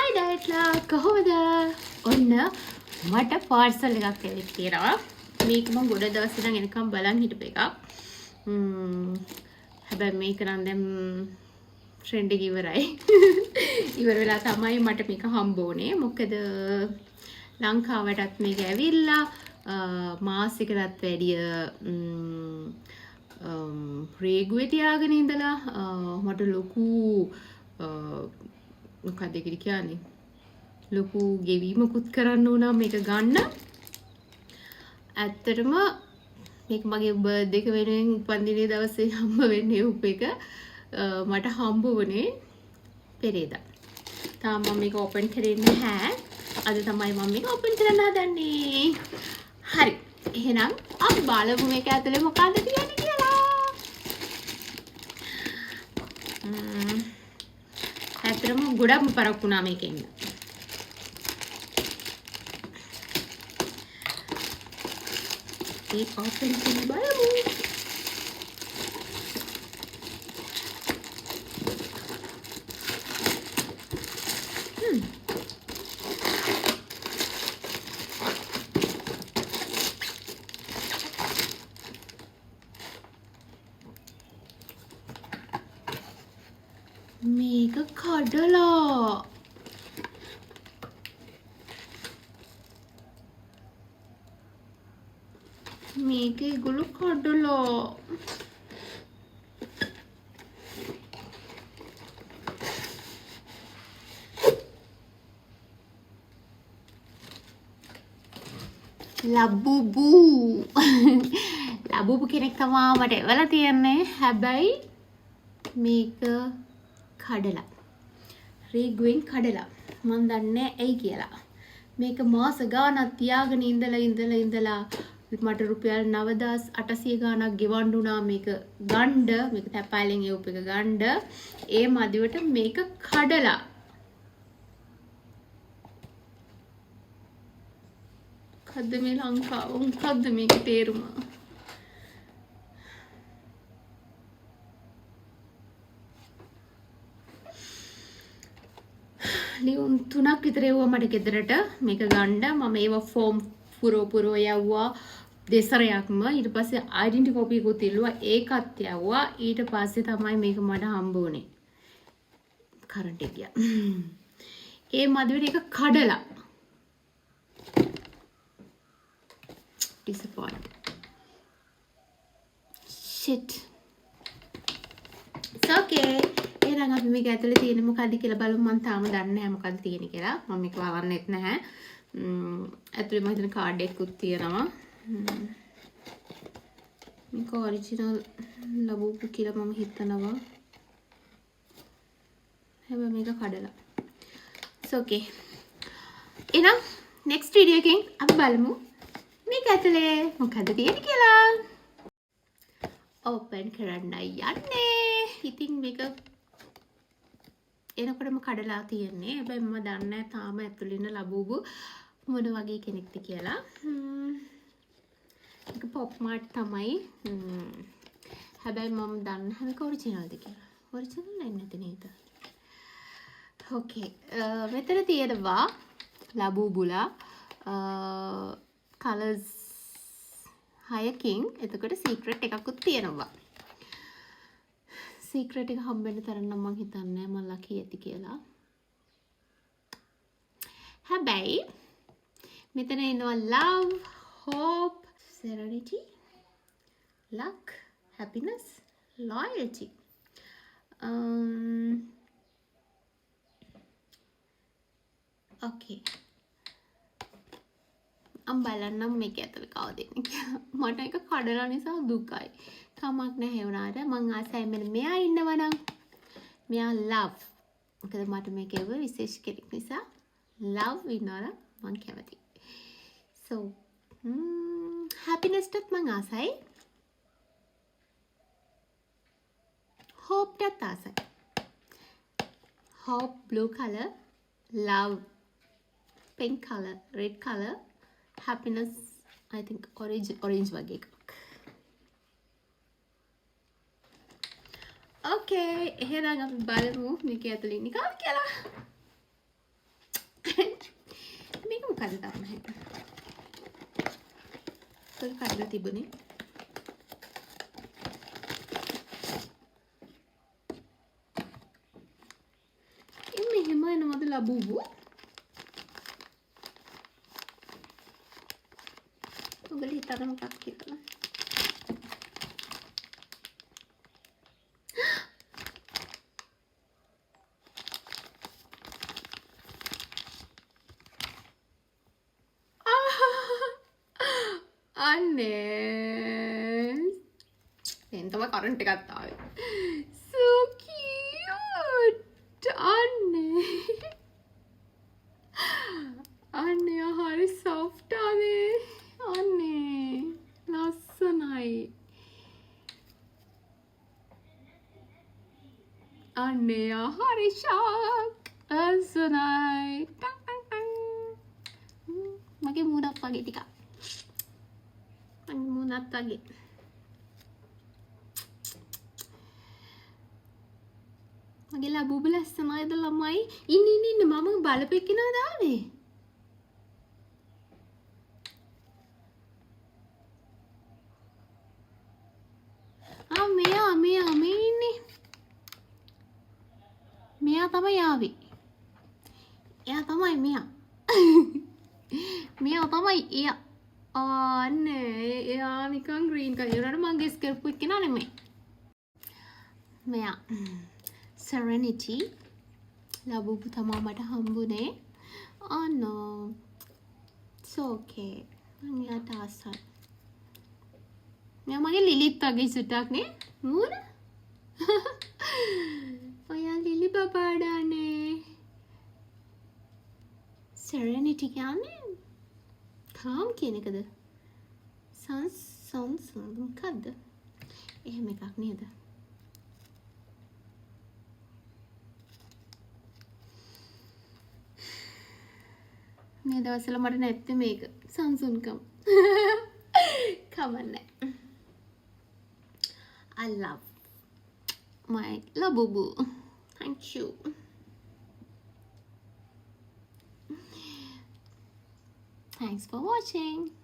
හයි ඩයට්ලා කොහොමද? ඔන්න මට පාර්සල් එකක් ඇවිත් තියෙනවා. මේක මම ගොඩ දවස් ඉඳන් එනකම් බලන් හිටපු එකක්. හැබැයි මේක නම් දැන් ට්‍රෙන්ඩ් එක ඉවරයි. ඉවර වෙලා තමයි මට මේක හම්බ වුනේ. මොකද ලංකාවටත් මේක ඇවිල්ලා මාසෙකටත් වැඩිය රේගුවේ තියාගෙන ඉඳලා මට ලොකු මොකක්ද ඒකට කියන්නේ ලොකු ගෙවීමකුත් කරන්න උනා මේක ගන්න. ඇත්තටම මේක මගේ බර්ත්ඩේ එක වෙනුවෙන් උපන්දිනේ දවසේ හම්බ වෙන්නේ උප එක මට හම්බ වුණේ පෙරේදා. තාම මම මේක ඕපන් කරේ නැහැ. අද තමයි මම මේක ඕපන් කරන්න හදන්නේ. හරි. එහෙනම් අපි බලමු මේක ඇතුලේ මොකක්ද තියෙන්නේ කියලා. ඇත්තටම ගොඩක්ම පරක් වුණා මේකෙන්. ඒක ඕපන් කරලා බලමු. මේක කඩලා මේක ඒගොල්ලෝ කඩලා ලබුබු කෙනෙක් තමයි මට එවලා තියන්නේ. හැබැයි මේක කඩලා රීගුවෙන් කඩලා මන් දන්නේ ඇයි කියලා. මේක මාස ගානක් තියාගෙන ඉඳලා මට රුපියල් 9800 ගානක් ගෙවන්න උනා මේක ගණ්ඩ. මේක තැපෑලෙන් එවුප එක ගණ්ඩ. ඒ මදිවට මේක කඩලා මොකද්ද මේ ලංකාව? මොකද්ද මේක තේරුම? ලියුම් 3ක් විතර එවුවා මට ගෙදරට මේක ගන්න. මම ඒව ෆෝම් පුරෝ යවුවා දෙසරයක්ම. ඊට පස්සේ ඩෙන්ටිටි කොපි එකකුත් ඉල්ලුවා. ඒකත් යවුවා. ඊට පස්සේ තමයි මේක මට හම්බ වුනේ. කරන්ට් එක ගියා. ඒ මදිවට ඒක කඩලා. disappoint. shit. it's okay. එහෙනම් අපි මේක ඇතුලේ තියෙන මොකද්ද කියලා බලමු. මම තාම දන්නේ නැහැ මොකද්ද තියෙන්නේ කියලා. මම මේක වවන්නෙත් නැහැ. ඇතුලේ මම හිතන කාඩ් එකකුත් තියෙනවා. මේක ඔරිජිනල් ලබුපු කියලා මම හිතනවා. හැබැයි මේක කඩලා. it's okay. එහෙනම් next video එකෙන් අපි බලමු මේක ඇතුලේ මොකද්ද තියෙන්නේ කියලා. open කරන්න යන්නේ. ඉතින් මේක එනකොටම කඩලා තියෙන්නේ. හැබැයි මම දන්නේ නැහැ තාම ඇතුළේ ඉන්න ලබුබු මොන වගේ කෙනෙක්ද කියලා. ඒක පොප් මාර්ට් තමයි. හැබැයි මම දන්නේ නැහැ මේක ඔරිජිනල්ද කියලා. ඔරිජිනල් නැති නේද? ඕකේ. මෙතන තියෙනවා ලබුබුලා කලර්ස් 6කින්. එතකොට සීක්‍රට් එකකුත් තියෙනවා. සීක්‍රට් එක හම්බෙන්න තරම් නම් මම හිතන්නේ මම ලකි ඇති කියලා. හැබැයි මෙතන ඉන්නවා love, hope, serenity, luck, happiness, loyalty. okay. I'm බලන්නම් මේක ඇතුලේ කවද ඉන්නේ කියලා. මට ඒක කඩලා නිසා දුකයි. කමක් නැහැ වුණාට මං ආසයි මෙයා ඉන්නවා නම්. මෙයා love. මොකද මට මේක ඒව විශේෂ කෙනෙක් නිසා love ඉන්නවා මං කැමතියි. so happiness ටත් මං ආසයි. hope ටත් ආසයි. hope blue color, love pink color, red color, happiness I think orange වගේ එකක්. okay, එහෙනම් අපි බලමු මේක ඇතුලේ ඉන්නේ කවුද කියලා. මොකද තමයි පොල් කඩලා තිබුණේ මෙහෙම එනවද ලබුබු ඔබල හිතන මොකක් කියලා අනේ දැන් තමයි කරන්ට් එකක් ආවේ so cute අනේ අනේ හරි soft ආවේ අනේ ලස්සනයි අනේ හරි shock ලස්සනයි මගේ මූණක් වගේ ටිකක් මුණත් වගේ මගේ ලබුබ ලස්සනයිද ළමයි ඉන්න මම බලපෙකිනා දාවේ මෙයා ඉන්නේ මෙයා තමයි ආවේ එයා තමයි මෙයා තමයි එයා අනේ එයා නිකන් ග්‍රීන් කලර් මං ගෙස් කරපු එක්කෙනා නෙමෙයි මෙයා Serenity ලබුබු තමා මට හම්බුනේ අනෝ it's okay මං යාට ආසයි මෙයා මගේ ලිලිත් වගේ සුටක් නේ මූණ ඔයා ලිලි බබාඩානේ Serenity කියන්නේ calm කියන එකද මොකක්ද එහෙම එකක් නේද මේ දවස්වල මට නැත්තේ මේක සංසුන්කම් කමන්නේ I love my labubu thank you thanks for watching